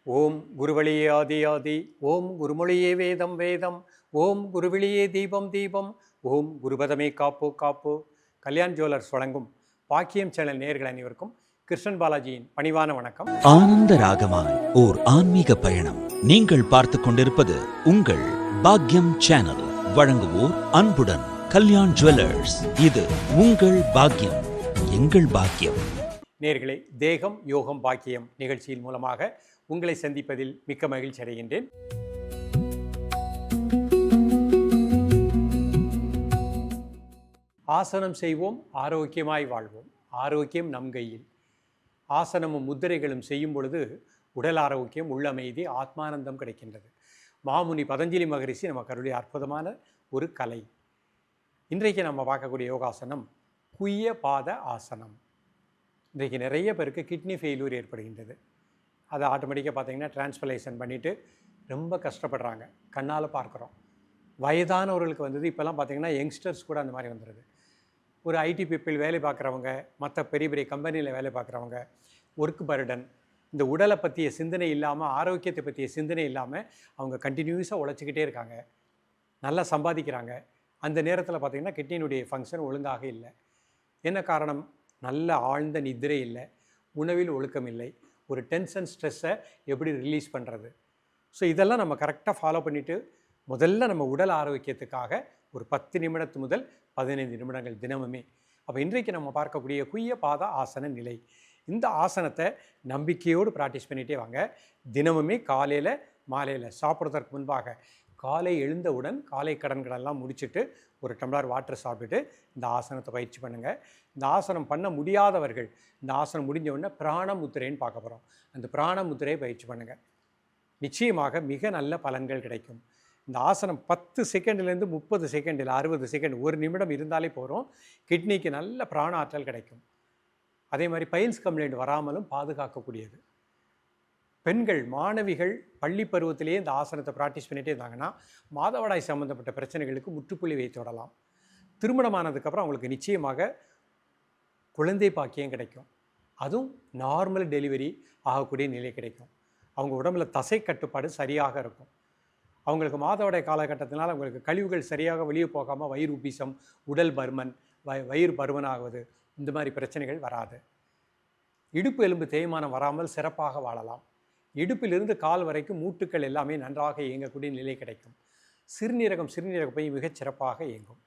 ஓம் குருவழியே ஆதி ஆதி, ஓம் குருமொழியே வேதம் வேதம், ஓம் குருவிழியே தீபம் தீபம், ஓம் குருபதமே காப்போ காப்போ. கல்யாண் ஜுவல்லர்ஸ் வழங்கும் பாக்கியம் சேனல் நேயர்கள் அனைவருக்கும் கிருஷ்ணன் பாலாஜியின் பணிவான வணக்கம். ஆனந்த ராகமாய் ஓர் ஆன்மீக பயணம். நீங்கள் பார்த்து கொண்டிருப்பது உங்கள் பாக்கியம் சேனல். வழங்குவோர் அன்புடன் கல்யாண் ஜுவல்லர்ஸ். இது உங்கள் பாக்கியம், எங்கள் பாக்கியம். நேயர்களே, தேகம் யோகம் பாக்கியம் நிகழ்ச்சியின் மூலமாக உங்களை சந்திப்பதில் மிக்க மகிழ்ச்சி அடைகின்றேன். ஆசனம் செய்வோம், ஆரோக்கியமாய் வாழ்வோம். ஆரோக்கியம் நம் கையில். ஆசனமும் முத்திரைகளும் செய்யும் பொழுது உடல் ஆரோக்கியம், உள்ளமைதி, ஆத்மானந்தம் கிடைக்கின்றது. மாமுனி பதஞ்சலி மகரிஷி நமக்கு அருளிய அற்புதமான ஒரு கலை. இன்றைக்கு நம்ம பார்க்கக்கூடிய யோகாசனம் குய்ய பாத ஆசனம். இன்றைக்கு நிறைய பேருக்கு கிட்னி ஃபெயில்யூர் ஏற்படுகின்றது. அதை ஆட்டோமேட்டிக்காக பார்த்தீங்கன்னா டிரான்ஸ்பிளேஷன் பண்ணிவிட்டு ரொம்ப கஷ்டப்படுறாங்க. கண்ணால் பார்க்குறோம். வயதானவர்களுக்கு வந்தது. இப்போல்லாம் பார்த்தீங்கன்னா யங்ஸ்டர்ஸ் கூட அந்த மாதிரி வந்துடுது. ஒரு ஐடி பீப்பிள் வேலை பார்க்குறவங்க, மற்ற பெரிய பெரிய கம்பெனியில் வேலை பார்க்குறவங்க, ஒர்க் பர்டன், இந்த உடலை பற்றிய சிந்தனை இல்லாமல், ஆரோக்கியத்தை பற்றிய சிந்தனை இல்லாமல் அவங்க கண்டினியூஸாக உழைச்சிக்கிட்டே இருக்காங்க. நல்லா சம்பாதிக்கிறாங்க. அந்த நேரத்தில் பார்த்திங்கன்னா கிட்னியினுடைய ஃபங்க்ஷன் ஒழுங்காக இல்லை. என்ன காரணம்? நல்ல ஆழ்ந்த நித்திரை இல்லை, உணவில் ஒழுக்கம் இல்லை, ஒரு டென்ஷன் ஸ்ட்ரெஸ்ஸை எப்படி ரிலீஸ் பண்ணுறது. ஸோ இதெல்லாம் நம்ம கரெக்டாக ஃபாலோ பண்ணிவிட்டு முதல்ல நம்ம உடல் ஆரோக்கியத்துக்காக ஒரு 10 நிமிடத்து முதல் 15 நிமிடங்கள் தினமுமே. அப்போ இன்றைக்கு நம்ம பார்க்கக்கூடிய குய்ய பாத ஆசன நிலை. இந்த ஆசனத்தை நம்பிக்கையோடு ப்ராக்டிஸ் பண்ணிகிட்டே வாங்க. தினமுமே காலையில் மாலையில் சாப்பிட்றதற்கு முன்பாக காலை எழுந்தவுடன் காலை கடன்களெல்லாம் முடிச்சுட்டு ஒரு டம்ளர் வாட்டர் சாப்பிட்டுட்டு இந்த ஆசனத்தை பயிற்சி பண்ணுங்கள். இந்த ஆசனம் பண்ண முடியாதவர்கள் இந்த ஆசனம் முடிஞ்ச உடனே பிராண முத்திரைன்னு பார்க்க போகிறோம். அந்த பிராண முத்திரையை பயிற்சி பண்ணுங்கள். நிச்சயமாக மிக நல்ல பலன்கள் கிடைக்கும். இந்த ஆசனம் 10 செகண்ட்லேருந்து 30 செகண்ட் இல்லை 60 செகண்ட், ஒரு நிமிடம் இருந்தாலே போகிறோம். கிட்னிக்கு நல்ல பிராண ஆற்றல் கிடைக்கும். அதே மாதிரி பைல்ஸ் கம்ப்ளைண்ட் வராமலும் பாதுகாக்கக்கூடியது. பெண்கள், மாணவிகள் பள்ளி பருவத்திலேயே இந்த ஆசனத்தை ப்ராக்டிஸ் பண்ணிகிட்டே இருந்தாங்கன்னா மாதவிடாய் சம்மந்தப்பட்ட பிரச்சனைகளுக்கு முற்றுப்புள்ளி வைத்து விடலாம். திருமணமானதுக்கப்புறம் அவங்களுக்கு நிச்சயமாக குழந்தை பாக்கியம் கிடைக்கும். அதுவும் நார்மல் டெலிவரி ஆகக்கூடிய நிலை கிடைக்கும். அவங்க உடம்புல தசை கட்டுப்பாடு சரியாக இருக்கும். அவங்களுக்கு மாதவிடாய் காலகட்டத்தினால் அவங்களுக்கு கழிவுகள் சரியாக வெளியே போகாமல் வயிறு உப்பிசம், உடல் பருமன், வயிறு பருமன் ஆகுவது, இந்த மாதிரி பிரச்சனைகள் வராது. இடுப்பு எலும்பு தேய்மானம் வராமல் சிறப்பாக வாழலாம். இடுப்பிலிருந்து கால் வரைக்கும் மூட்டுக்கள் எல்லாமே நன்றாக இயங்கக்கூடிய நிலை கிடைக்கும். சிறுநீரகம் போய் மிகச் சிறப்பாக இயங்கும்.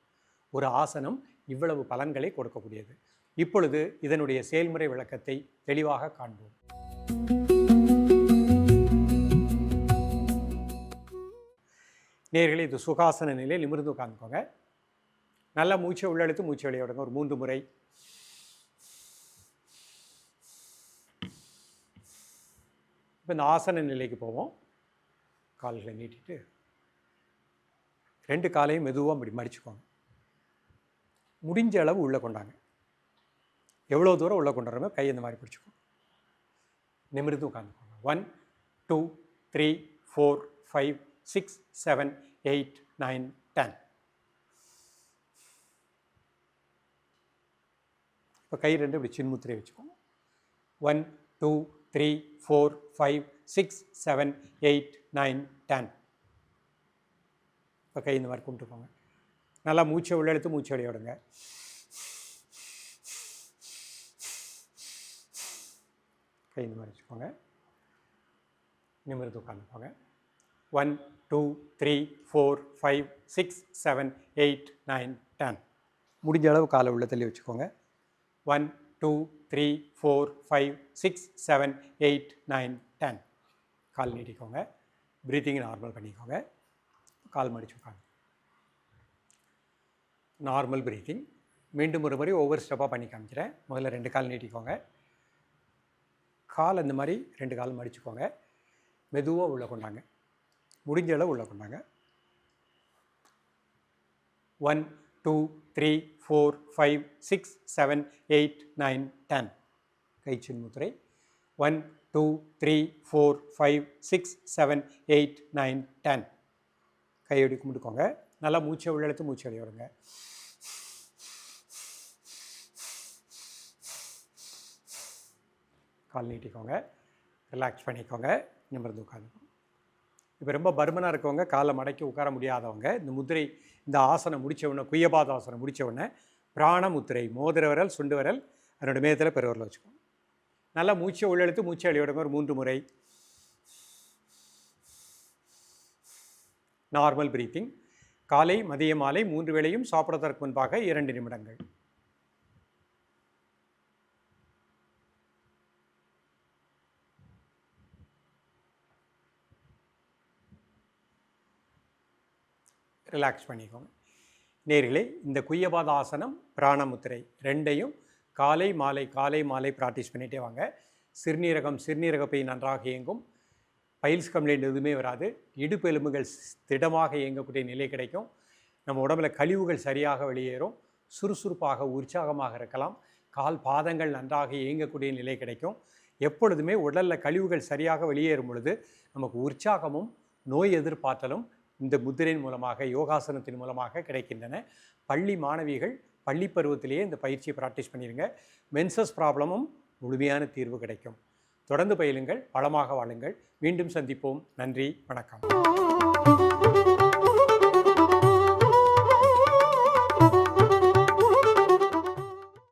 ஒரு ஆசனம் இவ்வளவு பலன்களை கொடுக்கக்கூடியது. இப்பொழுது இதனுடைய செயல்முறை விளக்கத்தை தெளிவாக காண்போம். நேயர்களே, இது சுகாசன நிலையில் நிமிர்ந்து உட்கார்ந்துக்கோங்க. நல்லா மூச்சை உள்ளெழுத்து மூச்சை வெளியே விடுங்க. ஒரு 3 முறை. இப்போ இந்த ஆசன நிலைக்கு போவோம். கால்களை நீட்டிட்டு 2 காலையும் மெதுவாக அப்படி மடிச்சுக்கோங்க. முடிஞ்ச அளவு உள்ளே கொண்டாங்க. எவ்வளோ தூரம் உள்ளே கொண்டுறோமோ கை இந்த மாதிரி பிடிச்சிக்கோங்க. நிமிர்ந்து உட்காந்துக்கோங்க. 1 2 3 4 5 6 7 8 9 10. இப்போ கை 2 இப்படி சின்முத்திரை வச்சுக்கோங்க. 1 2 3 4 5 6 7 8 9 10. இப்போ கை இந்த மாதிரி கும்பிட்டுக்கோங்க. நல்லா மூச்சை உள்ளெடுத்து மூச்சை வெளியே விடுங்க. கை இந்த மாதிரி வச்சுக்கோங்க. நிமிர்ந்து உட்காந்துக்கோங்க. 1 2 3 4 5 6 7 8 9 10. முடிஞ்ச அளவு காலை உள்ள தள்ளி வச்சுக்கோங்க. 1 2 3 4 5 6 7 8 9 10. கால் நீட்டிக்கோங்க. ப்ரீத்திங் நார்மல் பண்ணிக்கோங்க. கால் மடிச்சு உட்காந்து நார்மல் ப்ரீத்திங். மீண்டும் ஒரு முறை ஒவ்வொரு ஸ்டெப்பாக பண்ணி காமிக்கிறேன். முதல்ல 2 கால் நீட்டிக்கோங்க. கால் இந்த மாதிரி 2 கால் மடிச்சுக்கோங்க. மெதுவாக உள்ளே கொண்டாங்க. முடிஞ்ச அளவு உள்ளே கொண்டாங்க. 1 2 3 4 5 6 7 8 9 10. கை சின்முத்திரை. 1 2 3 4 5 6 7 8 9 10. கையொடி கும்பிட்டுக்கோங்க. நல்லா மூச்சை உள்ளெடுத்து மூச்சை வெளியே விடுங்க. கால் நீட்டிக்கோங்க. ரிலாக்ஸ் பண்ணிக்கோங்க. நிமிர்ந்து உட்காந்துக்கணும். இப்போ ரொம்ப பருமனாக இருக்கவங்க, காலை மடக்கி உட்கார முடியாதவங்க இந்த முத்திரை, இந்த ஆசனம் முடித்தவுடனே, குய்யபாதாசனம் முடித்தவுடனே பிராண முத்திரை, மோதிர விரல், சுண்டு விரல் அதனோட மேதத்தில் பெருவரில் வச்சுக்கணும். நல்லா மூச்சை உள்ளெழுத்து மூச்சை வெளியிடுங்க ஒரு 3 முறை. Normal breathing. காலை, மதிய, மாலை 3 வேளையும் சாப்பிடுவதற்கு முன்பாக 2 நிமிடங்கள். ரிலாக்ஸ் பண்ணிக்கோங்க. நேர்களே, இந்த குய்யபாத ஆசனம், பிராணமுத்திரை ரெண்டையும் காலை மாலை ப்ராக்டிஸ் பண்ணிகிட்டே வாங்க. சிறுநீரகப்பை நன்றாக இயங்கும். பைல்ஸ் கம்ப்ளைண்ட் எதுவுமே வராது. இடுப்பு எலும்புகள் திடமாக இயங்கக்கூடிய நிலை கிடைக்கும். நம்ம உடம்புல கழிவுகள் சரியாக வெளியேறும். சுறுசுறுப்பாக உற்சாகமாக இருக்கலாம். கால் பாதங்கள் நன்றாக இயங்கக்கூடிய நிலை கிடைக்கும். எப்பொழுதுமே உடலில் கழிவுகள் சரியாக வெளியேறும் பொழுது நமக்கு உற்சாகமும் நோய் எதிர்ப்பாற்றலும் இந்த முத்திரையின் மூலமாக, யோகாசனத்தின் மூலமாக கிடைக்கின்றன. பள்ளி மாணவிகள் பள்ளி பருவத்திலேயே இந்த பயிற்சியை ப்ராக்டிஸ் பண்ணிடுங்க. மென்சஸ் ப்ராப்ளமும் முழுமையான தீர்வு கிடைக்கும். தொடர்ந்து பயிலுங்கள், வளமாக வாழுங்கள். மீண்டும் சந்திப்போம். நன்றி, வணக்கம்.